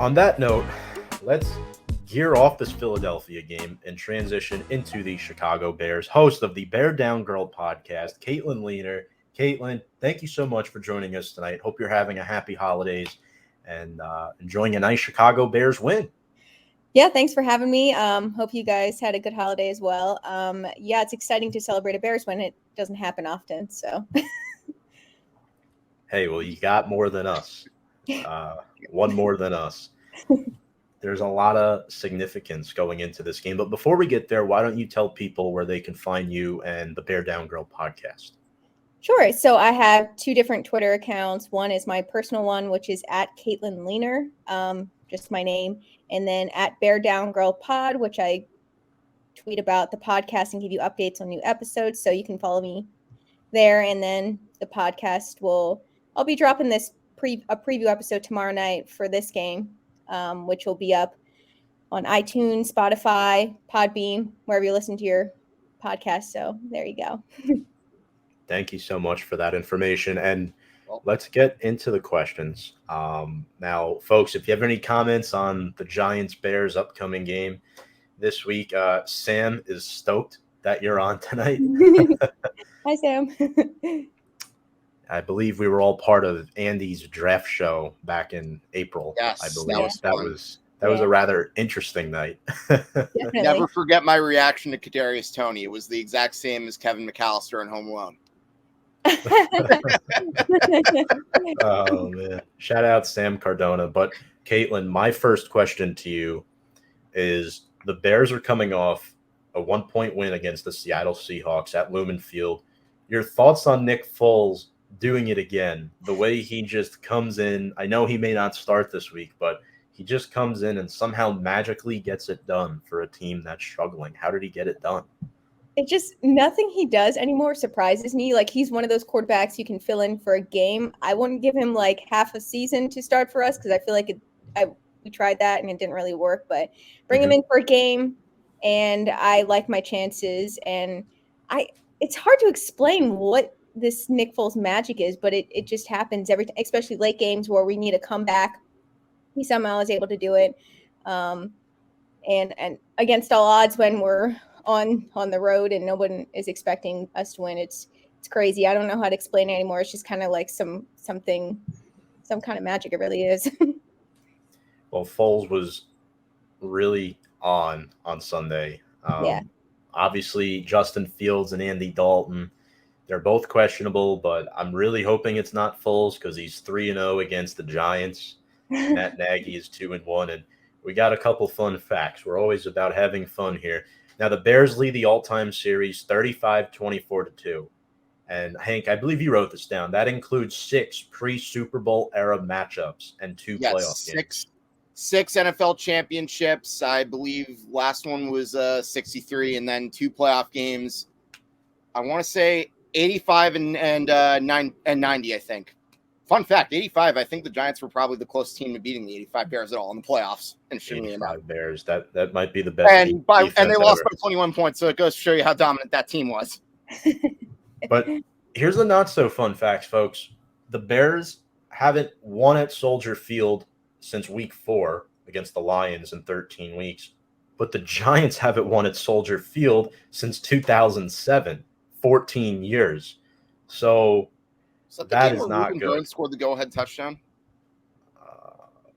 On that note, let's gear off this Philadelphia game and transition into the Chicago Bears. Host of the Bear Down Girl podcast, Katelynne Lener. Katelynne, thank you so much for joining us tonight. Hope you're having a happy holidays and enjoying a nice Chicago Bears win. Yeah, thanks for having me. Hope you guys had a good holiday as well. Yeah, it's exciting to celebrate a Bears win. It doesn't happen often, so. Hey, well, you got more than us. One more than us. There's a lot of significance going into this game. But before we get there, why don't you tell people where they can find you and the Bear Down Girl podcast? Sure. So I have two different Twitter accounts. One is my personal one, which is at Katelynne Lener, just my name. And then at Bear Down Girl Pod, which I tweet about the podcast and give you updates on new episodes. So you can follow me there. And then the podcast I'll be dropping this a preview episode tomorrow night for this game, which will be up on iTunes, Spotify, Podbean, wherever you listen to your podcast. So there you go. Thank you so much for that information. And let's get into the questions. Now, folks, if you have any comments on the Giants-Bears upcoming game this week, Sam is stoked that you're on tonight. Hi, Sam. I believe we were all part of Andy's draft show back in April. Yes, I believe that was a rather interesting night. Never forget my reaction to Kadarius Toney. It was the exact same as Kevin McAllister in Home Alone. Oh man! Shout out Sam Cardona. But Katelynne, my first question to you is: the Bears are coming off a 1-point win against the Seattle Seahawks at Lumen Field. Your thoughts on Nick Foles doing it again? The way he just comes in. I know he may not start this week, but he just comes in and somehow magically gets it done for a team that's struggling. How did he get it done? It just, nothing he does anymore surprises me. Like, he's one of those quarterbacks you can fill in for a game. I wouldn't give him like half a season to start for us because I feel like we tried that and it didn't really work. But bring him in for a game, and I like my chances. And it's hard to explain what this Nick Foles magic is, but it just happens especially late games where we need a comeback. He somehow is able to do it. And against all odds when we're on the road and no one is expecting us to win. It's crazy. I don't know how to explain it anymore. It's just kind of like some kind of magic. It really is. Well, Foles was really on Sunday. Yeah. Obviously, Justin Fields and Andy Dalton, they're both questionable, but I'm really hoping it's not Foles because he's 3-0 against the Giants. Matt Nagy is 2-1, and we got a couple fun facts. We're always about having fun here. Now, the Bears lead the all-time series 35-24-2. And, Hank, I believe you wrote this down. That includes 6 pre-Super Bowl era matchups and 2 playoff games. Six NFL championships. I believe last one was 63, and then 2 playoff games. I want to say 85 and 90, I think. Fun fact, 85, I think the Giants were probably the closest team to beating the 85 Bears at all in the playoffs. 85 Bears. That might be the best. And they lost by 21 points, so it goes to show you how dominant that team was. But here's the not-so-fun facts, folks. The Bears haven't won at Soldier Field since Week 4 against the Lions in 13 weeks. But the Giants haven't won at Soldier Field since 2007, 14 years. So that is not good. Drones scored the go-ahead touchdown.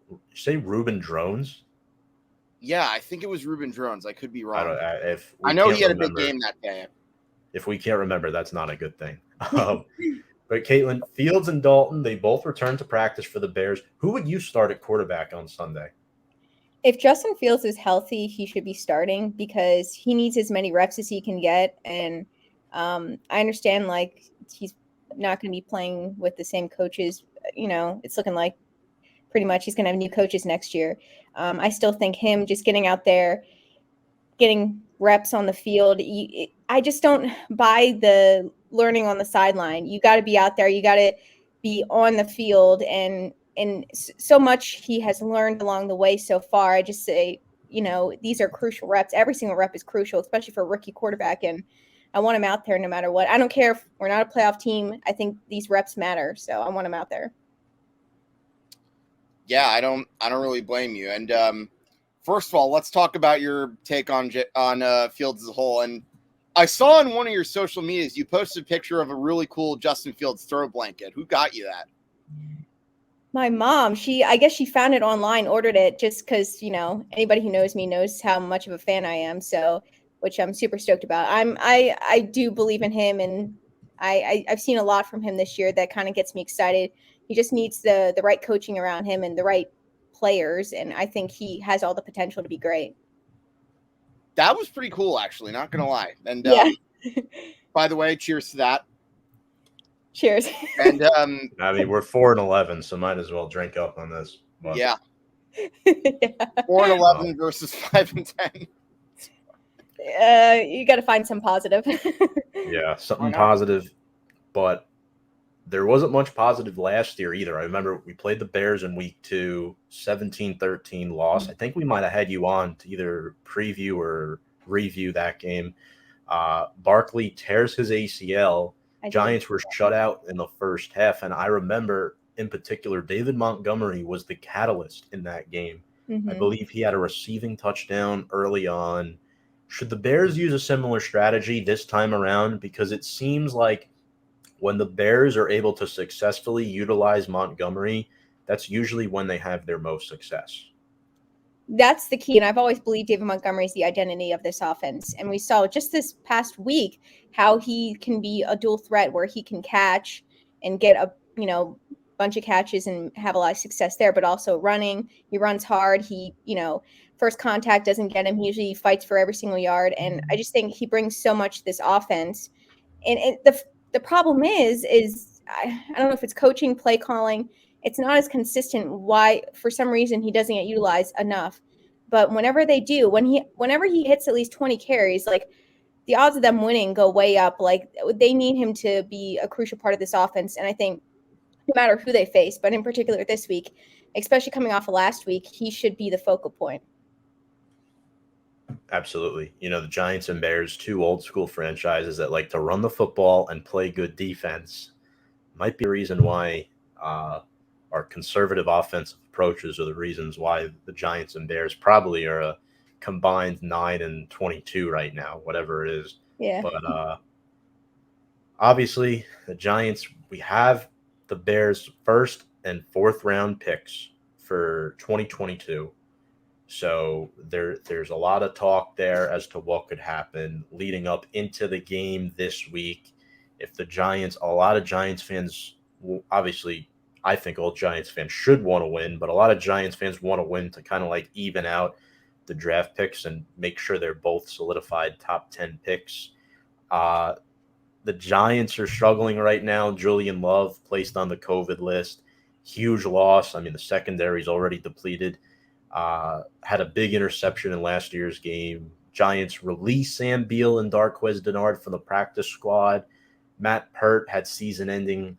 You say Ruben Drones? Yeah, I think it was Ruben Drones. I could be wrong. I know he had a big game that day. If we can't remember, that's not a good thing. But Katelynne, Fields and Dalton, they both returned to practice for the Bears. Who would you start at quarterback on Sunday? If Justin Fields is healthy, he should be starting because he needs as many reps as he can get. And I understand, like, he's not going to be playing with the same coaches. You know, it's looking like pretty much he's going to have new coaches next year. I still think him just getting out there, getting reps on the field. I just don't buy the learning on the sideline. You got to be out there. You got to be on the field. And so much he has learned along the way so far. I just say, you know, these are crucial reps. Every single rep is crucial, especially for a rookie quarterback. And I want him out there no matter what. I don't care if we're not a playoff team. I think these reps matter. So I want him out there. Yeah, I don't really blame you. And first of all, let's talk about your take on Fields as a whole. And I saw on one of your social medias you posted a picture of a really cool Justin Fields throw blanket. Who got you that? My mom, I guess she found it online, ordered it just because, anybody who knows me knows how much of a fan I am. So, which I'm super stoked about. I do believe in him, and I've seen a lot from him this year that kind of gets me excited. He just needs the right coaching around him and the right players, and I think he has all the potential to be great. That was pretty cool, actually, not gonna lie. And Yeah. by the way, cheers to that. Cheers. And I mean, we're 4-11, so might as well drink up on this. But, yeah. Yeah. 4-11 versus 5-10. You got to find some positive. Yeah, something positive. But there wasn't much positive last year either. I remember we played the Bears in week 2, 17-13 loss. I think we might have had you on to either preview or review that game. Barkley tears his ACL. Giants were shut out in the first half. And I remember in particular, David Montgomery was the catalyst in that game. Mm-hmm. I believe he had a receiving touchdown early on. Should the Bears use a similar strategy this time around? Because it seems like when the Bears are able to successfully utilize Montgomery, that's usually when they have their most success. That's the key. And I've always believed David Montgomery is the identity of this offense. And we saw just this past week how he can be a dual threat where he can catch and get a, bunch of catches and have a lot of success there, but also running. He runs hard. He, first contact doesn't get him. He usually fights for every single yard. And I just think he brings so much to this offense. And the problem is I don't know if it's coaching, play calling. It's not as consistent. Why, for some reason, he doesn't get utilized enough. But whenever they do, whenever he hits at least 20 carries, like the odds of them winning go way up. Like they need him to be a crucial part of this offense. And I think no matter who they face, but in particular this week, especially coming off of last week, he should be the focal point. Absolutely. The Giants and Bears, two old school franchises that like to run the football and play good defense. Might be a reason why our conservative offensive approaches are the reasons why the Giants and Bears probably are a combined 9-22 right now, whatever it is. Yeah. But obviously, the Giants, we have the Bears' first and fourth round picks for 2022. So there's a lot of talk there as to what could happen leading up into the game this week. If the Giants, a lot of Giants fans, obviously, I think all Giants fans should want to win, but a lot of Giants fans want to win to kind of like even out the draft picks and make sure they're both solidified top 10 picks. The Giants are struggling right now. Julian Love placed on the COVID list. Huge loss. I mean, the secondary is already depleted. Had a big interception in last year's game. Giants released Sam Beal and Darqueze Dennard from the practice squad. Matt Pert had season-ending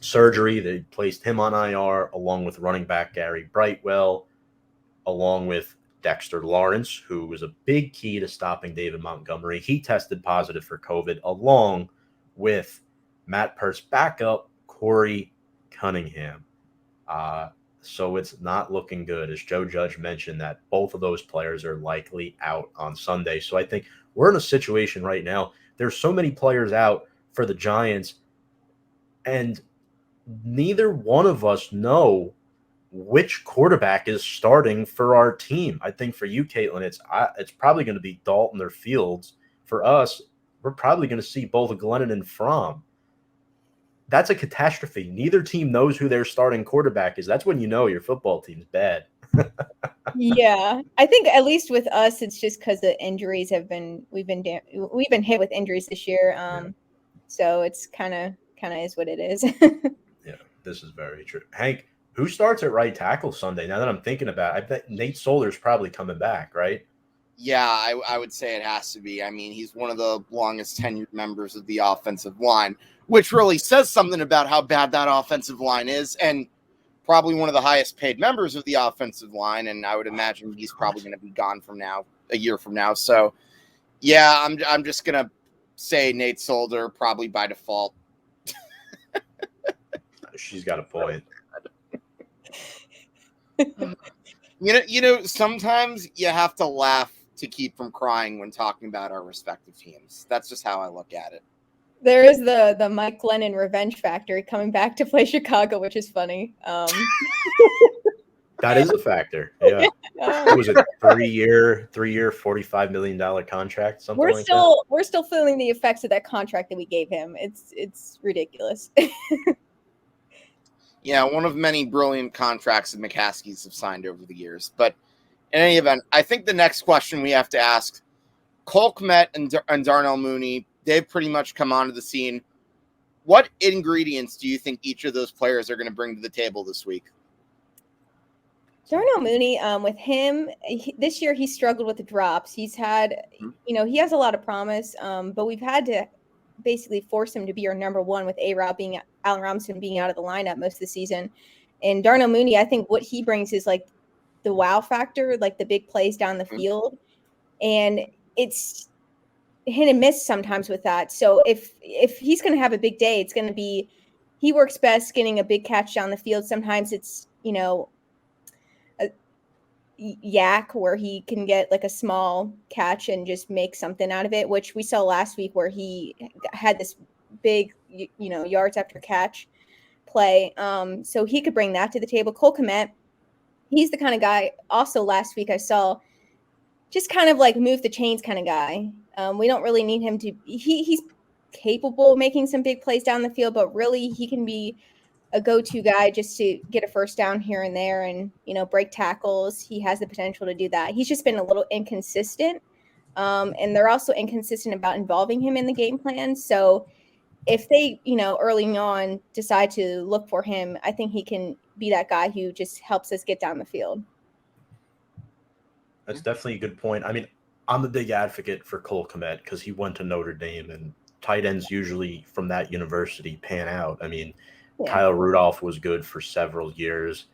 surgery. They placed him on IR along with running back Gary Brightwell, along with Dexter Lawrence, who was a big key to stopping David Montgomery. He tested positive for COVID, along with Matt Pert's backup, Corey Cunningham. So it's not looking good. As Joe Judge mentioned, that both of those players are likely out on Sunday. So I think we're in a situation right now. There's so many players out for the Giants, and neither one of us know which quarterback is starting for our team. I think for you, Katelynne, it's probably going to be Dalton or Fields. For us, we're probably going to see both Glennon and Fromm. That's a catastrophe. Neither team knows who their starting quarterback is. That's when you know your football team's bad. Yeah, I think at least with us, it's just because the injuries we've been hit with injuries this year. So it's kind of is what it is. Yeah, this is very true. Hank, who starts at right tackle Sunday? Now that I'm thinking about it, I bet Nate Solder's probably coming back, right? Yeah, I would say it has to be. I mean, he's one of the longest tenured members of the offensive line, which really says something about how bad that offensive line is, and probably one of the highest paid members of the offensive line. And I would imagine he's probably going to be gone a year from now. So, yeah, I'm just going to say Nate Solder probably by default. She's got a point. Sometimes you have to laugh to keep from crying when talking about our respective teams. That's just how I look at it. There is the Mike Glennon revenge factor coming back to play Chicago, which is funny. That is a factor. Yeah. What was it 3-year, $45 million contract, something we're like that? we're still feeling the effects of that contract that we gave him. It's ridiculous. Yeah, one of many brilliant contracts that McCaskies have signed over the years. But in any event, I think the next question we have to ask, Cole Kmet and Darnell Mooney, they've pretty much come onto the scene. What ingredients do you think each of those players are going to bring to the table this week? Darnell Mooney, with him, this year he struggled with the drops. He's had, he has a lot of promise, but we've had to basically force him to be our number one with A-Rob Allen Robinson being out of the lineup most of the season. And Darnell Mooney, I think what he brings is like the wow factor, like the big plays down the field. And it's hit and miss sometimes with that. So if he's going to have a big day, it's going to be, he works best getting a big catch down the field. Sometimes it's, a yak where he can get like a small catch and just make something out of it, which we saw last week where he had this big, yards after catch play. So he could bring that to the table. Cole Kmet, he's the kind of guy also last week I saw just kind of like move the chains kind of guy. We don't really need him to, he's capable of making some big plays down the field, but really he can be a go-to guy just to get a first down here and there and, break tackles. He has the potential to do that. He's just been a little inconsistent. And they're also inconsistent about involving him in the game plan. So if they, early on decide to look for him, I think he can be that guy who just helps us get down the field. That's definitely a good point. I mean, I'm a big advocate for Cole Kmet because he went to Notre Dame, and tight ends usually from that university pan out. I mean, Kyle Rudolph was good for several years.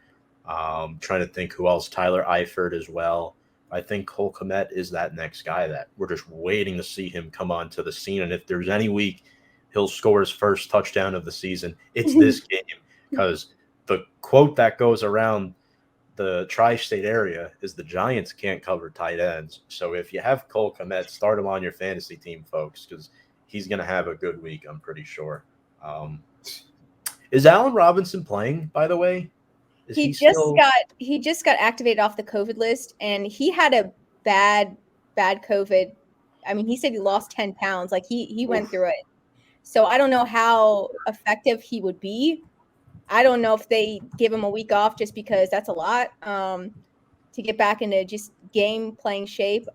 Trying to think who else. Tyler Eifert as well. I think Cole Kmet is that next guy that we're just waiting to see him come onto the scene. And if there's any week he'll score his first touchdown of the season, it's this game, because the quote that goes around the tri-state area is the Giants can't cover tight ends. So if you have Cole Kmet, start him on your fantasy team, folks, because he's going to have a good week, I'm pretty sure. Is Allen Robinson playing, by the way? He just got activated off the COVID list, and he had a bad COVID. I mean, he said he lost 10 pounds. Like he went through it. So I don't know how effective he would be. I don't know if they give him a week off just because that's a lot to get back into just game playing shape.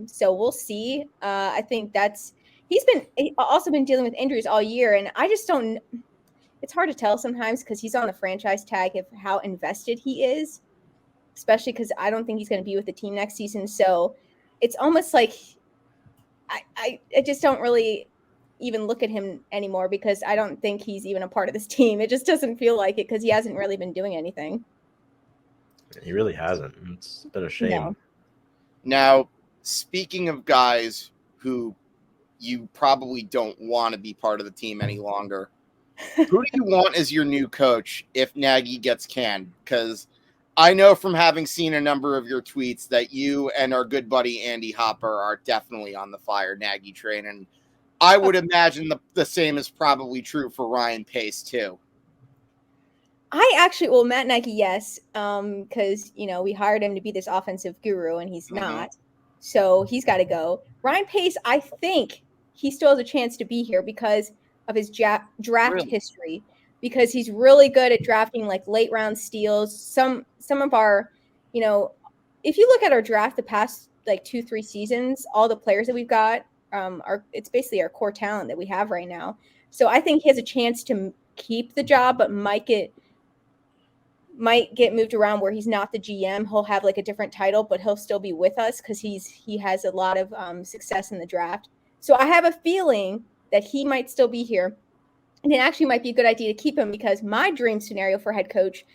So we'll see. I think he's also been dealing with injuries all year, and I just don't. It's hard to tell sometimes because he's on the franchise tag of how invested he is, especially because I don't think he's going to be with the team next season. So it's almost like I just don't really even look at him anymore because I don't think he's even a part of this team. It just doesn't feel like it because he hasn't really been doing anything. He really hasn't. It's been a shame. No. Now, speaking of guys who you probably don't want to be part of the team any longer, who do you want as your new coach if Nagy gets canned? Because I know from having seen a number of your tweets that you and our good buddy Andy Hopper are definitely on the fire Nagy train, and I would imagine the same is probably true for Ryan Pace too. Matt Nagy, yes, because we hired him to be this offensive guru, and he's not, so he's got to go. Ryan Pace, I think he still has a chance to be here because of his draft history, because he's really good at drafting like late round steals. Some of our, if you look at our draft the past like 2-3 seasons, all the players that we've got it's basically our core talent that we have right now. So I think he has a chance to keep the job, but might get moved around where he's not the GM. He'll have like a different title, but he'll still be with us because he has a lot of success in the draft. So I have a feeling that he might still be here. And it actually might be a good idea to keep him because my dream scenario for head coach,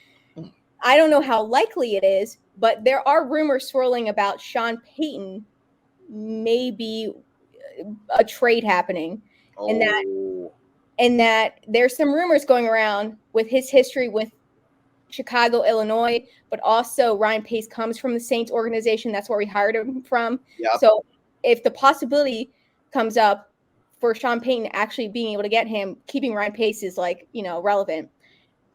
I don't know how likely it is, but there are rumors swirling about Sean Payton maybe a trade happening. And that there's some rumors going around with his history with Chicago, Illinois, but also Ryan Pace comes from the Saints organization. That's where we hired him from. Yep. So if the possibility comes up for Sean Payton actually being able to get him, keeping Ryan Pace is like, relevant.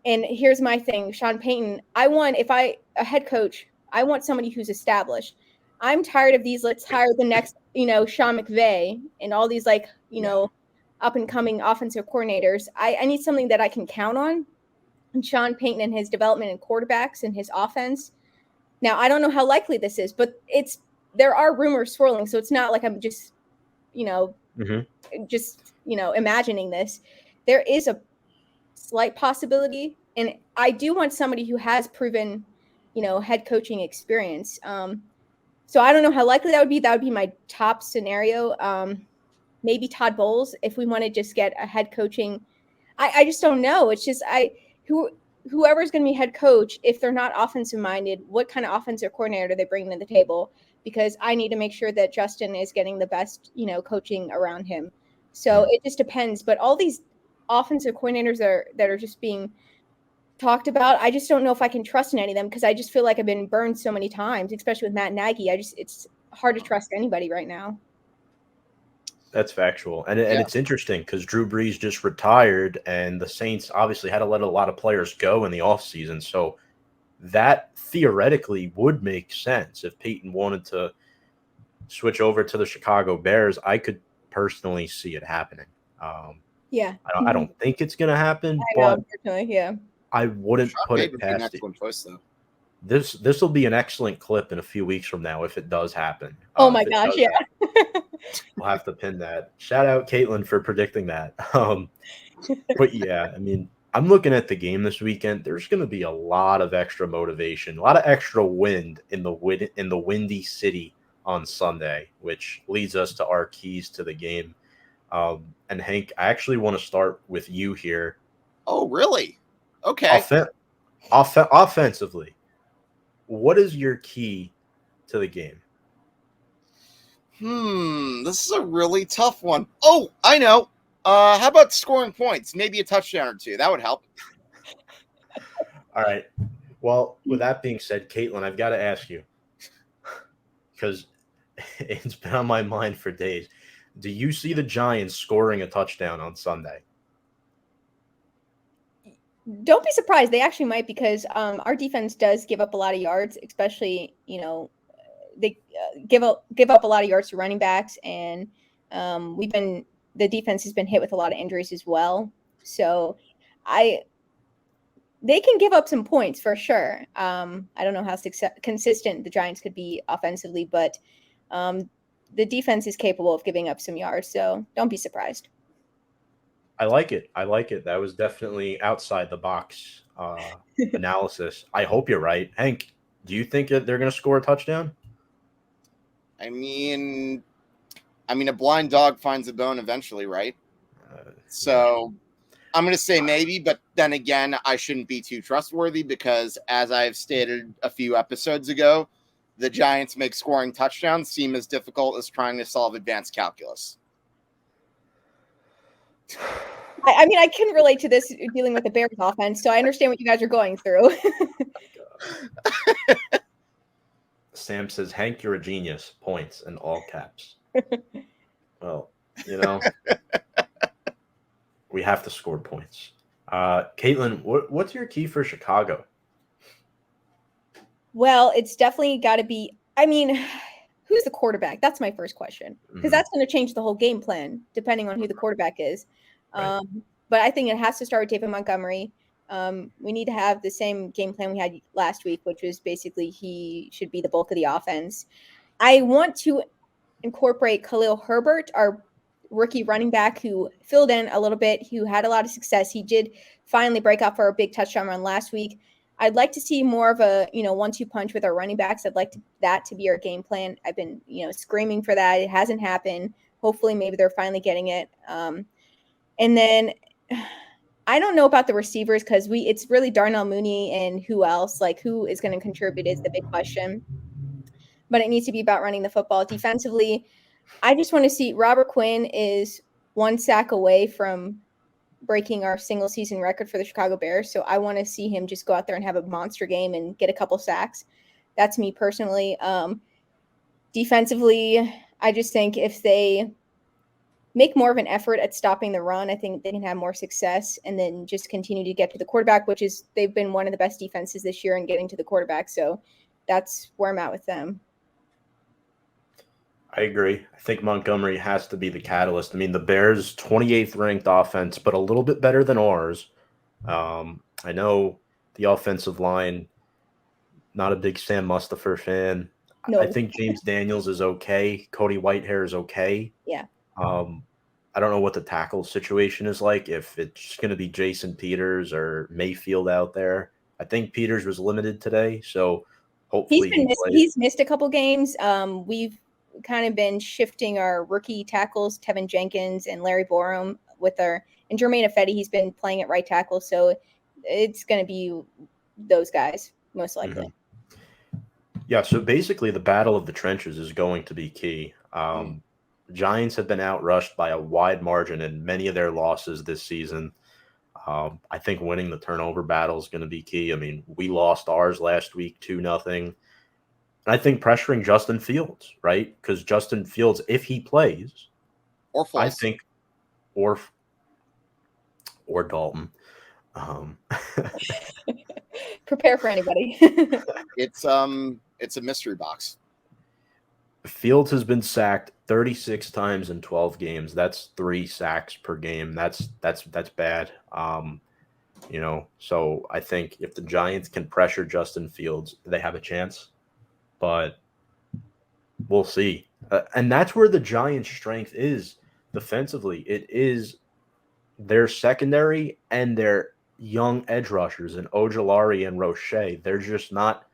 And here's my thing, Sean Payton, a head coach, I want somebody who's established. I'm tired of these, let's hire the next, Sean McVay and all these up and coming offensive coordinators. I need something that I can count on. And Sean Payton and his development in quarterbacks and his offense. Now, I don't know how likely this is, but there are rumors swirling. So it's not like I'm just, imagining this. There is a slight possibility. And I do want somebody who has proven, head coaching experience. So I don't know how likely that would be. That would be my top scenario. Maybe Todd Bowles, if we want to just get a head coaching. I just don't know. It's just whoever's going to be head coach, if they're not offensive minded, what kind of offensive coordinator are they bringing to the table? Because I need to make sure that Justin is getting the best, coaching around him. So it just depends. But all these offensive coordinators that are just being talked about, I just don't know if I can trust in any of them because I just feel like I've been burned so many times, especially with Matt Nagy. It's hard to trust anybody right now. That's factual. And it's interesting because Drew Brees just retired and the Saints obviously had to let a lot of players go in the offseason. So that theoretically would make sense if Peyton wanted to switch over to the Chicago Bears. I could personally see it happening. I don't think it's going to happen, but I wouldn't put it past it. Choice, though. This will be an excellent clip in a few weeks from now if it does happen. Oh my gosh, yeah. We'll have to pin that. Shout out Katelynne for predicting that. But yeah, I mean, I'm looking at the game this weekend. There's going to be a lot of extra motivation, a lot of extra wind in the windy city on Sunday, which leads us to our keys to the game. And Hank, I actually want to start with you here. Oh, really? Okay. Offensively, what is your key to the game? This is a really tough one. Oh, I know. How about scoring points? Maybe a touchdown or two. That would help. All right. Well, with that being said, Katelynne, I've got to ask you because it's been on my mind for days. Do you see the Giants scoring a touchdown on Sunday? Don't be surprised. They actually might because our defense does give up a lot of yards, especially, they give up a lot of yards to running backs, and the defense has been hit with a lot of injuries as well. So they can give up some points for sure. I don't know how consistent the Giants could be offensively, but the defense is capable of giving up some yards. So don't be surprised. I like it. That was definitely outside the box analysis. I hope you're right. Hank, do you think that they're going to score a touchdown? I mean, a blind dog finds a bone eventually, right? So I'm going to say maybe, but then again, I shouldn't be too trustworthy because, as I've stated a few episodes ago, the Giants make scoring touchdowns seem as difficult as trying to solve advanced calculus. I mean, I can relate to this dealing with the Bears offense, so I understand what you guys are going through. Sam says, Hank, you're a genius. Points in all caps. Well, we have to score points. Katelynne, what's your key for Chicago? Well, it's definitely got to be, who's the quarterback? That's my first question. Because that's going to change the whole game plan, depending on who the quarterback is. Right. But I think it has to start with David Montgomery. We need to have the same game plan we had last week, which was basically he should be the bulk of the offense. I want to incorporate Khalil Herbert, our rookie running back who filled in a little bit, who had a lot of success. He did finally break out for a big touchdown run last week. I'd like to see more of a, 1-2 punch with our running backs. I'd like that to be our game plan. I've been, screaming for that. It hasn't happened. Hopefully maybe they're finally getting it. And then I don't know about the receivers because it's really Darnell Mooney and who else, who is going to contribute is the big question. But it needs to be about running the football. Defensively, I just want to see Robert Quinn is one sack away from breaking our single season record for the Chicago Bears. So I want to see him just go out there and have a monster game and get a couple sacks. That's me personally. Defensively, I just think if they make more of an effort at stopping the run, I think they can have more success, and then just continue to get to the quarterback, which is they've been one of the best defenses this year in getting to the quarterback. So that's where I'm at with them. I agree. I think Montgomery has to be the catalyst. I mean, the Bears' 28th ranked offense, but a little bit better than ours. I know the offensive line, not a big Sam Mustipher fan. No. I think James Daniels is okay. Cody Whitehair is okay. Yeah. I don't know what the tackle situation is like, if it's going to be Jason Peters or Mayfield out there. I think Peters was limited today, so hopefully he's missed a couple games. We've kind of been shifting our rookie tackles, Tevin Jenkins and Larry Borum, and Jermaine Ifedi, he's been playing at right tackle, so it's going to be those guys most likely. Mm-hmm. Yeah, so basically the battle of the trenches is going to be key. Giants have been outrushed by a wide margin in many of their losses this season. I think winning the turnover battle is going to be key. I mean, we lost ours last week 2-0. And I think pressuring Justin Fields, right? Because Justin Fields, if he plays, or Foles. I think, or Dalton. Prepare for anybody. It's a mystery box. Fields has been sacked 36 times in 12 games. That's 3 sacks per game. That's bad. So I think if the Giants can pressure Justin Fields, they have a chance. But we'll see. And that's where the Giants' strength is defensively. It is their secondary and their young edge rushers in Ojulari and Roche. They're just not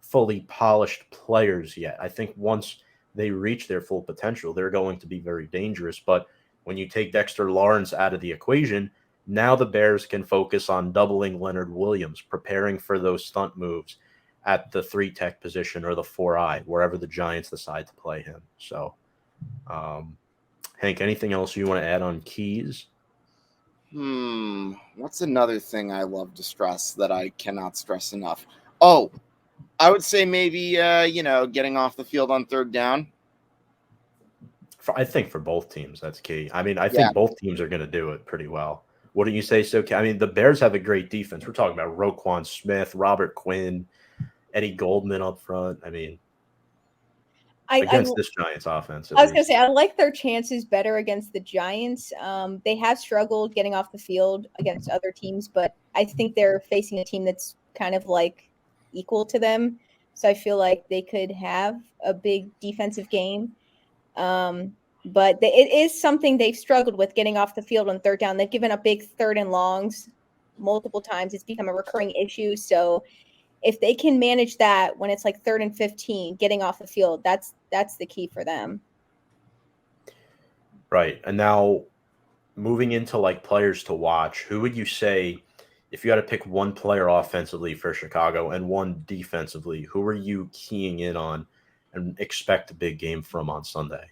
fully polished players yet. I think once they reach their full potential, they're going to be very dangerous. But when you take Dexter Lawrence out of the equation, now the Bears can focus on doubling Leonard Williams, preparing for those stunt moves at the 3-tech position or the 4-eye, wherever the Giants decide to play him. So, Hank, anything else you want to add on keys? What's another thing I love to stress that I cannot stress enough? Oh, I would say maybe, getting off the field on third down. I think for both teams, that's key. I mean, I think both teams are going to do it pretty well. Wouldn't you say so? I mean, the Bears have a great defense. We're talking about Roquan Smith, Robert Quinn, Eddie Goldman up front. I mean, against this Giants offense. I was going to say, I like their chances better against the Giants. They have struggled getting off the field against other teams, but I think they're facing a team that's kind of like equal to them. So I feel like they could have a big defensive game. But it is something they've struggled with, getting off the field on third down. They've given up big third and longs multiple times. It's become a recurring issue. So if they can manage that when it's like 3rd and 15, getting off the field, that's the key for them. Right. And now moving into like players to watch, who would you say, if you had to pick one player offensively for Chicago and one defensively, who are you keying in on and expect a big game from on Sunday?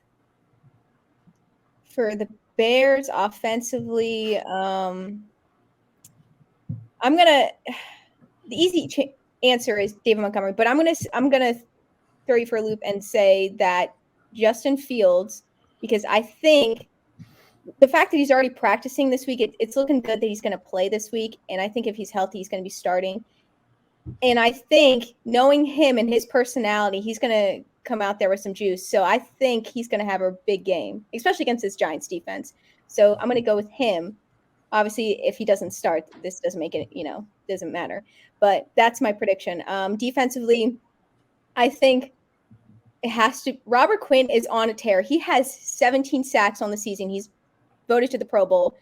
For the Bears offensively, the easy answer is David Montgomery, but I'm gonna throw you for a loop and say that Justin Fields, because I think the fact that he's already practicing this week, it's looking good that he's going to play this week, and I think if he's healthy, he's going to be starting. And I think, knowing him and his personality, he's going to come out there with some juice. So I think he's going to have a big game, especially against this Giants defense. So I'm going to go with him. Obviously, if he doesn't start, this doesn't make it, doesn't matter. But that's my prediction. Defensively, I think it has to. Robert Quinn is on a tear. He has 17 sacks on the season. He's voted to the Pro Bowl.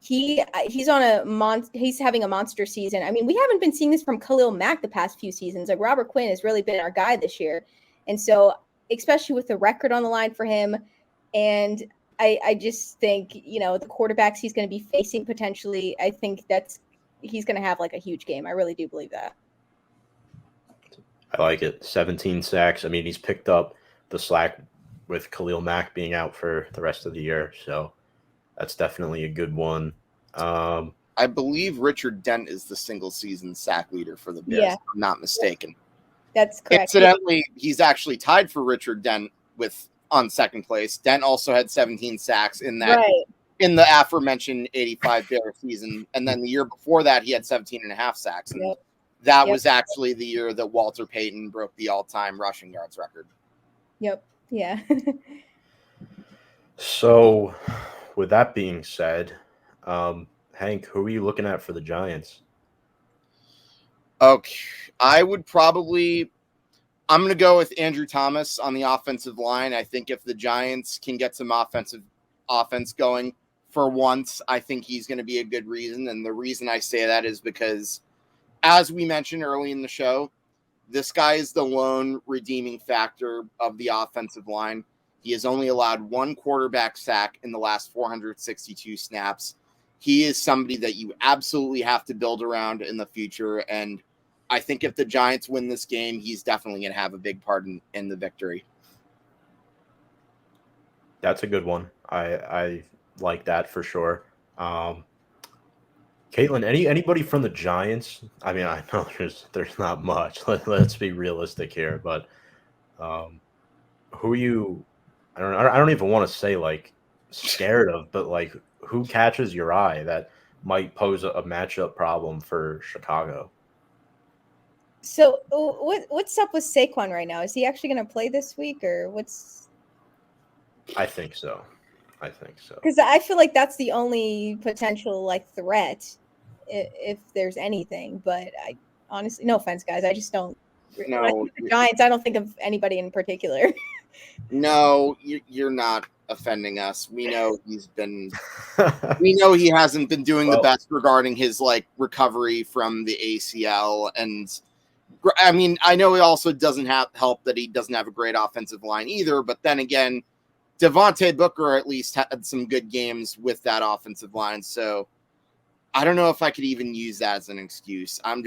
He's having a monster season. I mean, we haven't been seeing this from Khalil Mack the past few seasons. Like, Robert Quinn has really been our guy this year. And so, especially with the record on the line for him, and I just think, the quarterbacks he's going to be facing potentially, I think he's going to have like a huge game. I really do believe that. I like it. 17 sacks. I mean, he's picked up the slack with Khalil Mack being out for the rest of the year. So that's definitely a good one. I believe Richard Dent is the single season sack leader for the Bears, Yeah. if I'm not mistaken. That's correct. Incidentally, he's actually tied for Richard Dent on second place. Dent also had 17 sacks in the aforementioned 85 Bears season. And then the year before that, he had 17 and a half sacks. And that was actually the year that Walter Payton broke the all-time rushing yards record. Yep. Yeah. So, with that being said, Hank, who are you looking at for the Giants? Okay. I'm going to go with Andrew Thomas on the offensive line. I think if the Giants can get some offense going for once, I think he's going to be a good reason. And the reason I say that is because, as we mentioned early in the show, this guy is the lone redeeming factor of the offensive line. He has only allowed one quarterback sack in the last 462 snaps. He is somebody that you absolutely have to build around in the future. And I think if the Giants win this game, he's definitely going to have a big part in the victory. That's a good one. I like that for sure. Katelynne, anybody from the Giants? I mean, I know there's not much. Let's be realistic here, but who are you? I don't even want to say like scared of, but like who catches your eye that might pose a matchup problem for Chicago? So what's up with Saquon right now? Is he actually going to play this week, or what's? I think so. Because I feel like that's the only potential like threat, if there's anything. But I honestly, no offense, guys, I just don't. No, when I think of the Giants, I don't think of anybody in particular. No, you're not offending us. We know we know he hasn't been doing the best regarding his like recovery from the ACL. And I mean, I know it also doesn't help that he doesn't have a great offensive line either. But then again, Devontae Booker at least had some good games with that offensive line. So I don't know if I could even use that as an excuse. I'm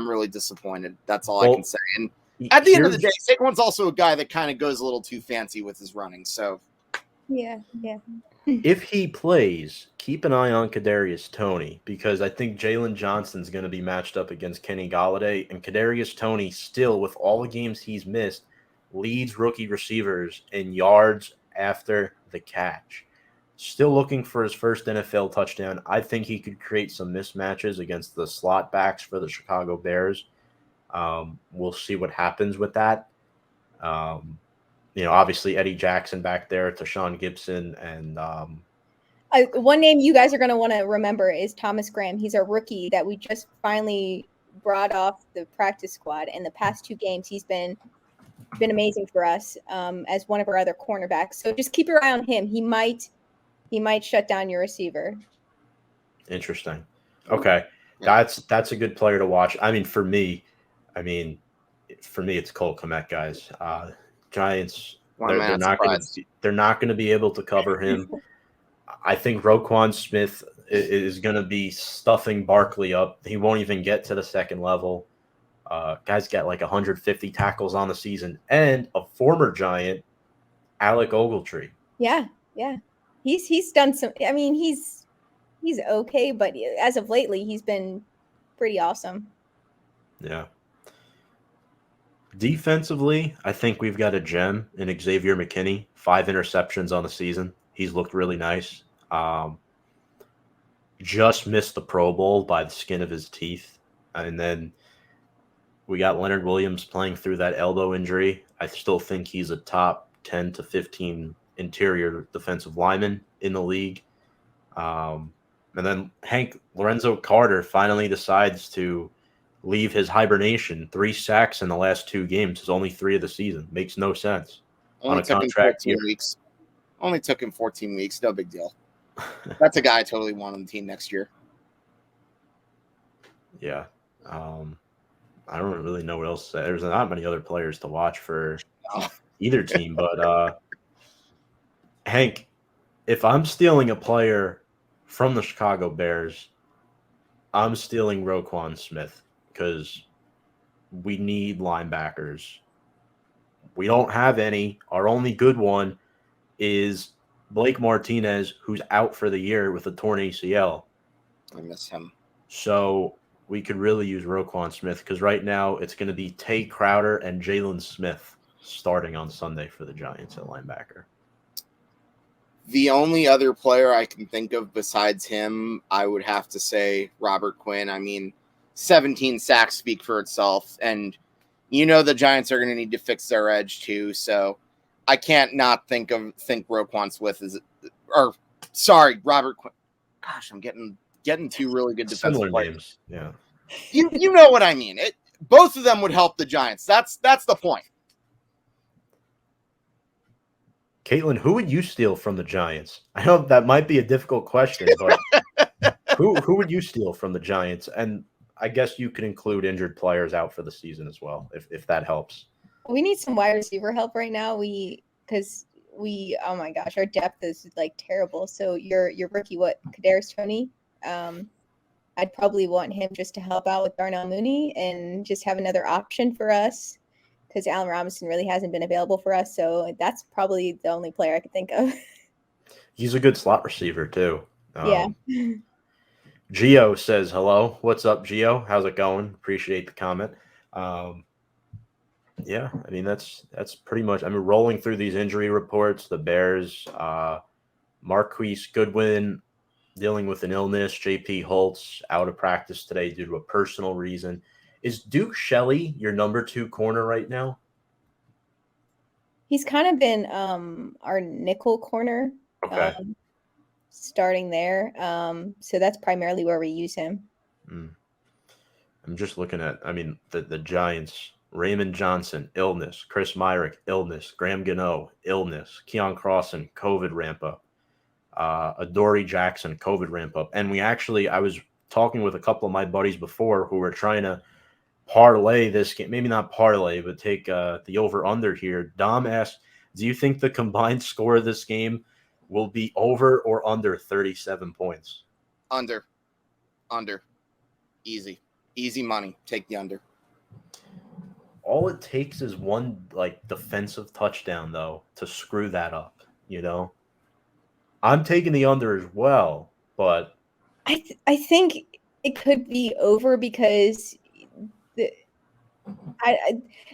really disappointed. That's all I can say. And at the end of the day, Saquon's also a guy that kind of goes a little too fancy with his running. So, yeah. If he plays, keep an eye on Kadarius Toney, because I think Jalen Johnson's going to be matched up against Kenny Golladay, and Kadarius Toney still, with all the games he's missed, leads rookie receivers in yards after the catch. Still looking for his first NFL touchdown. I think he could create some mismatches against the slot backs for the Chicago Bears. We'll see what happens with that. Obviously Eddie Jackson back there, Tashawn Gibson, and one name you guys are going to want to remember is Thomas Graham. He's a rookie that we just finally brought off the practice squad. In the past 2 games, he's been amazing for us as one of our other cornerbacks. So just keep your eye on him. He might shut down your receiver. Interesting. Okay. That's a good player to watch. I mean, for me, it's Cole Kmet, guys. Giants, they're not going to be able to cover him. I think Roquan Smith is going to be stuffing Barkley up. He won't even get to the second level. Guy's got like 150 tackles on the season, and a former Giant, Alec Ogletree. Yeah. He's done some. I mean, he's okay, but as of lately, he's been pretty awesome. Yeah. Defensively, I think we've got a gem in Xavier McKinney. 5 interceptions on the season. He's looked really nice. Just missed the Pro Bowl by the skin of his teeth. And then we got Leonard Williams playing through that elbow injury. I still think he's a top 10 to 15 interior defensive lineman in the league. And then Lorenzo Carter finally decides to leave his hibernation. 3 sacks in the last 2 games. His only 3 of the season. Makes no sense. Only took him 14 weeks. Only took him 14 weeks. No big deal. That's a guy I totally want on the team next year. Yeah. I don't really know what else to say. There's not many other players to watch for either team. But, Hank, if I'm stealing a player from the Chicago Bears, I'm stealing Roquan Smith because we need linebackers. We don't have any. Our only good one is Blake Martinez, who's out for the year with a torn ACL. I miss him. So we could really use Roquan Smith because right now it's going to be Tay Crowder and Jalen Smith starting on Sunday for the Giants at linebacker. The only other player I can think of besides him, I would have to say Robert Quinn. I mean, 17 sacks speak for itself, and the Giants are going to need to fix their edge too. So I can't not think Roquan Smith is, Robert Quinn. Gosh, I'm getting two really good defensive Similar players. names, yeah. You know what I mean. Both of them would help the Giants. That's the point. Katelynne, who would you steal from the Giants? I know that might be a difficult question, but who would you steal from the Giants? And I guess you could include injured players out for the season as well, if that helps. We need some wide receiver help right now. Because oh my gosh, our depth is like terrible. So your rookie, Kadarius Toney? I'd probably want him just to help out with Darnell Mooney and just have another option for us because Allen Robinson really hasn't been available for us. So that's probably the only player I could think of. He's a good slot receiver too. Yeah. Gio says hello. What's up, Gio? How's it going? Appreciate the comment. Yeah, I mean that's pretty much. I mean, rolling through these injury reports, the Bears, Marquise Goodwin dealing with an illness. J.P. Holtz out of practice today due to a personal reason. Is Duke Shelley your number 2 corner right now? He's kind of been our nickel corner. Okay. Starting there. So that's primarily where we use him. I'm just looking at, I mean, the Giants. Raymond Johnson, illness. Chris Myrick, illness. Graham Gano, illness. Keon Crossan, COVID ramp up. Adoree Jackson, COVID ramp up. And I was talking with a couple of my buddies before who were trying to parlay this game. Maybe not parlay, but take the over-under here. Dom asked, do you think the combined score of this game will be over or under 37 points? Under. Easy money. Take the under. All it takes is one defensive touchdown though to screw that up, I'm taking the under as well, but I think it could be over because the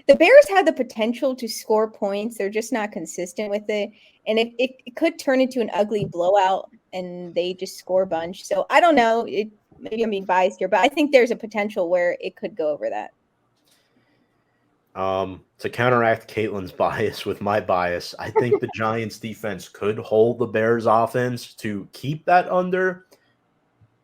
Bears have the potential to score points. They're just not consistent with it. And it could turn into an ugly blowout and they just score a bunch. So I don't know. Maybe I'm being biased here, but I think there's a potential where it could go over that. To counteract Katelynne's bias with my bias, I think the Giants defense could hold the Bears offense to keep that under.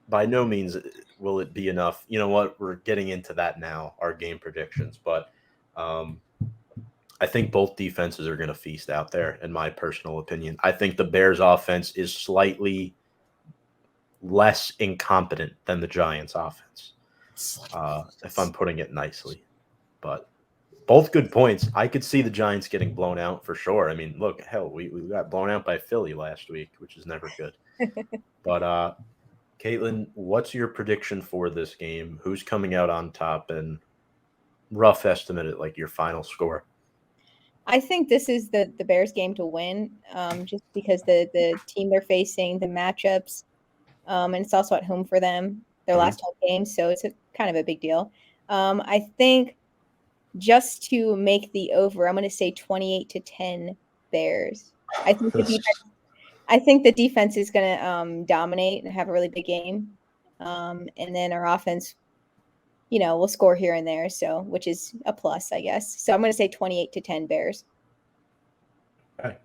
By no means will it be enough. You know what? We're getting into that now, our game predictions. But I think both defenses are going to feast out there, in my personal opinion. I think the Bears offense is slightly less incompetent than the Giants offense, if I'm putting it nicely. But both good points. I could see the Giants getting blown out for sure. I mean, look, hell, we got blown out by Philly last week, which is never good. But Katelynne, what's your prediction for this game? Who's coming out on top, and rough estimate at like your final score? I think this is the Bears game to win, just because the team they're facing, the matchups, and it's also at home for them, their last home game, so it's kind of a big deal. I think just to make the over, I'm going to say 28-10 Bears. I think the defense is going to dominate and have a really big game, and then our offense, we'll score here and there, so which is a plus, I guess. So I'm going to say 28-10 Bears. Okay.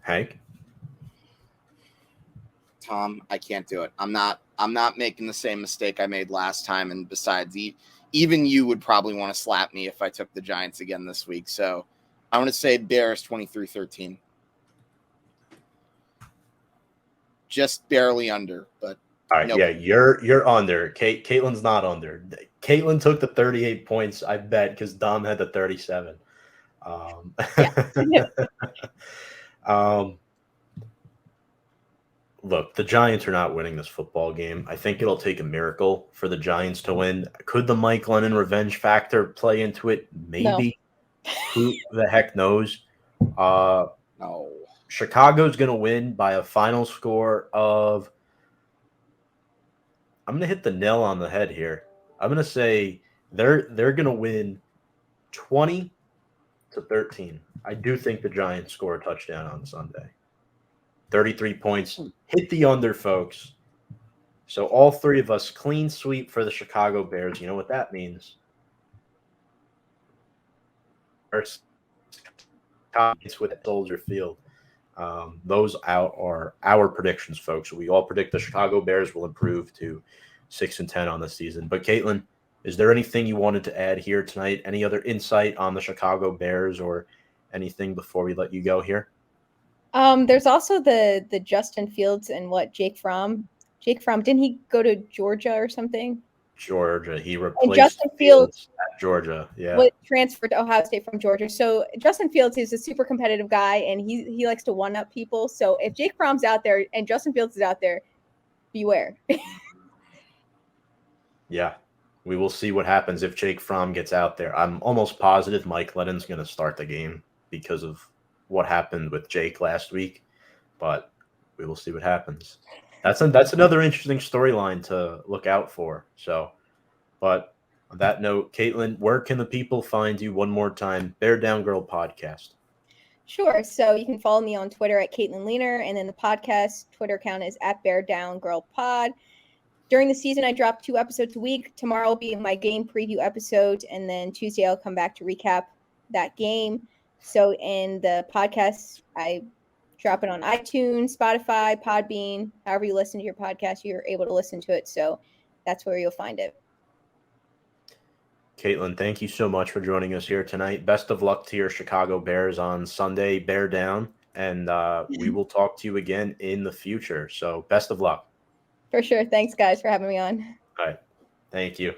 Hank? Tom, I can't do it. I'm not making the same mistake I made last time, and besides, even you would probably want to slap me if I took the Giants again this week. So I'm going to say Bears 23-13. Just barely under, but all right, yeah, you're under. Katelynne's not under. Katelynne took the 38 points, I bet, because Dom had the 37. Look, the Giants are not winning this football game. I think it'll take a miracle for the Giants to win. Could the Mike Lennon revenge factor play into it? Maybe. No. Who the heck knows? No. Chicago's going to win by a final score of I'm gonna hit the nail on the head here. I'm gonna say they're gonna win 20-13. I do think the Giants score a touchdown on Sunday. 33 points. Hit the under, folks. So all three of us clean sweep for the Chicago Bears. You know what that means? First comments with Soldier Field. Those out are our predictions, folks. We all predict the Chicago Bears will improve to 6-10 on the season. But Katelynne, is there anything you wanted to add here tonight? Any other insight on the Chicago Bears or anything before we let you go here? There's also the Justin Fields and Jake Fromm. Jake Fromm, didn't he go to Georgia or something? Georgia. He And replaced Justin Fields at Georgia. Yeah. was transferred to Ohio State from Georgia. So Justin Fields is a super competitive guy, and he likes to one-up people. So if Jake Fromm's out there and Justin Fields is out there, beware. Yeah. We will see what happens if Jake Fromm gets out there. I'm almost positive Mike Glennon going to start the game because of what happened with Jake last week, but we will see what happens. That's another interesting storyline to look out for. So, but on that note, Katelynne, where can the people find you one more time? Bear Down Girl Podcast. Sure. So you can follow me on Twitter at Katelynne Lener, and then the podcast Twitter account is at Bear Down Girl Pod. During the season, I drop 2 episodes a week. Tomorrow will be my game preview episode, and then Tuesday I'll come back to recap that game. So in the podcast, I drop it on iTunes, Spotify, Podbean, however you listen to your podcast, you're able to listen to it. So that's where you'll find it. Katelynne, thank you so much for joining us here tonight. Best of luck to your Chicago Bears on Sunday. Bear down, and we will talk to you again in the future. So best of luck. For sure. Thanks, guys, for having me on. All right. Thank you.